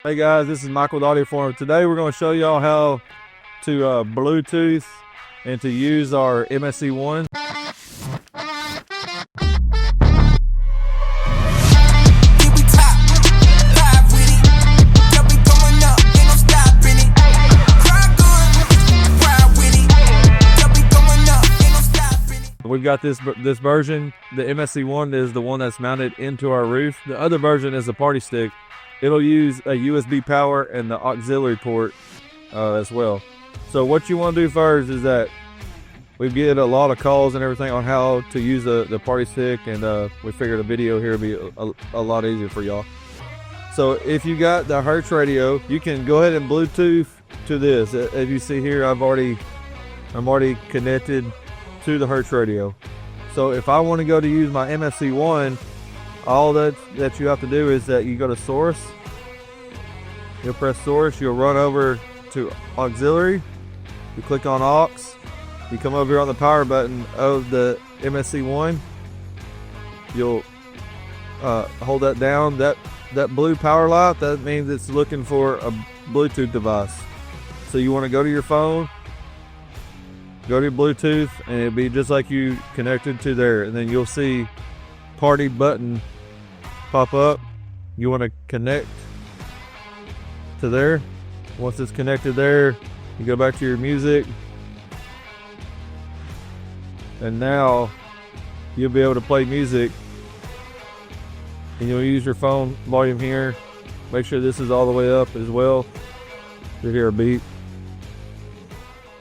Hey guys, this is Michael with AudioFormz. Today we're going to show y'all how to Bluetooth and to use our MSC-1. We've got this version. The MSC-1 is the one that's mounted into our roof. The other version is a party stick. It'll use a USB power and the auxiliary port as well. So what you want to do first is that we get a lot of calls and everything on how to use the party stick, and we figured a video here would be a lot easier for y'all. So if you got the Hertz radio, you can go ahead and Bluetooth to this. As you see here, I'm already connected to the Hertz radio. So if I want to go to use my MSC-1, all that you have to do is that you go to source, you'll press source, you'll run over to auxiliary, you click on aux, you come over here on the power button of the MSC-1, you'll hold that down. That blue power light, that means it's looking for a Bluetooth device. So you want to go to your phone, go to your Bluetooth, and it'll be just like you connected to there, and then you'll see Party Button pop up. You want to connect to there. Once it's connected there, you go back to your music, and now you'll be able to play music, and you'll use your phone volume here. Make sure this is all the way up as well. You hear a beep,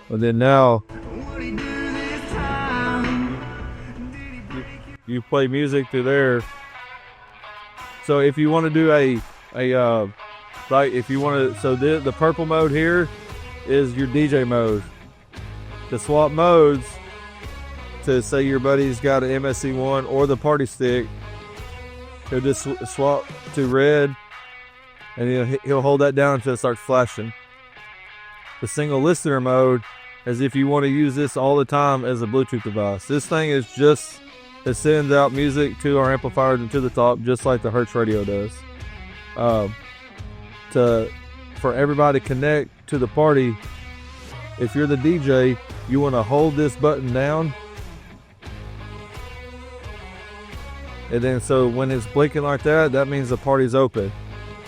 and then now you play music through there. So if you want to do like if you want to, so the purple mode here is your DJ mode. To swap modes, to say your buddy's got an MSC-1 or the party stick, he'll just swap to red, and he'll hold that down until it starts flashing. The single listener mode is if you want to use this all the time as a Bluetooth device. This thing is just, it sends out music to our amplifiers and to the top, just like the Hertz radio does. For everybody to connect to the party, if you're the DJ, you want to hold this button down, and then so when it's blinking like that, that means the party's open.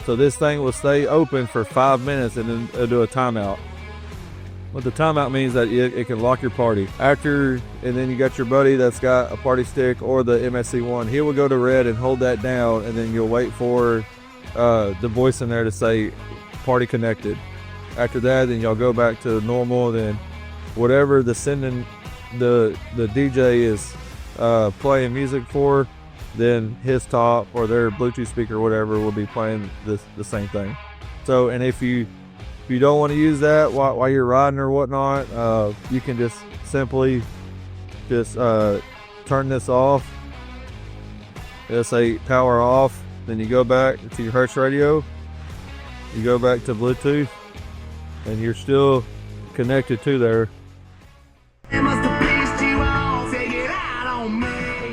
So this thing will stay open for 5 minutes, and then it'll do a timeout. What the timeout means that it can lock your party. After, and then you got your buddy that's got a party stick or the MSC-1, he will go to red and hold that down, and then you'll wait for the voice in there to say party connected. After that, then y'all go back to normal. Then whatever the DJ is playing music for, then his top or their Bluetooth speaker or whatever will be playing the same thing. So, and if you don't want to use that while you're riding or whatnot, you can just simply turn this off. It'll say power off. Then you go back to your Hertz radio, you go back to Bluetooth, and you're still connected to there. And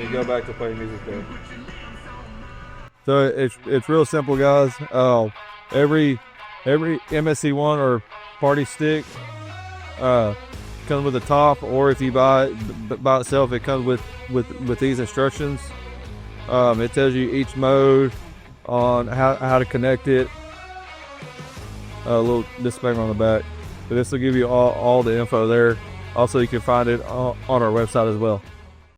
you go back to playing music there. So it's real simple, guys. Every MSC-1 or party stick comes with a top, or if you buy it by itself, it comes with these instructions. It tells you each mode on how to connect it. A little disclaimer on the back, but this will give you all the info there. Also, you can find it on our website as well.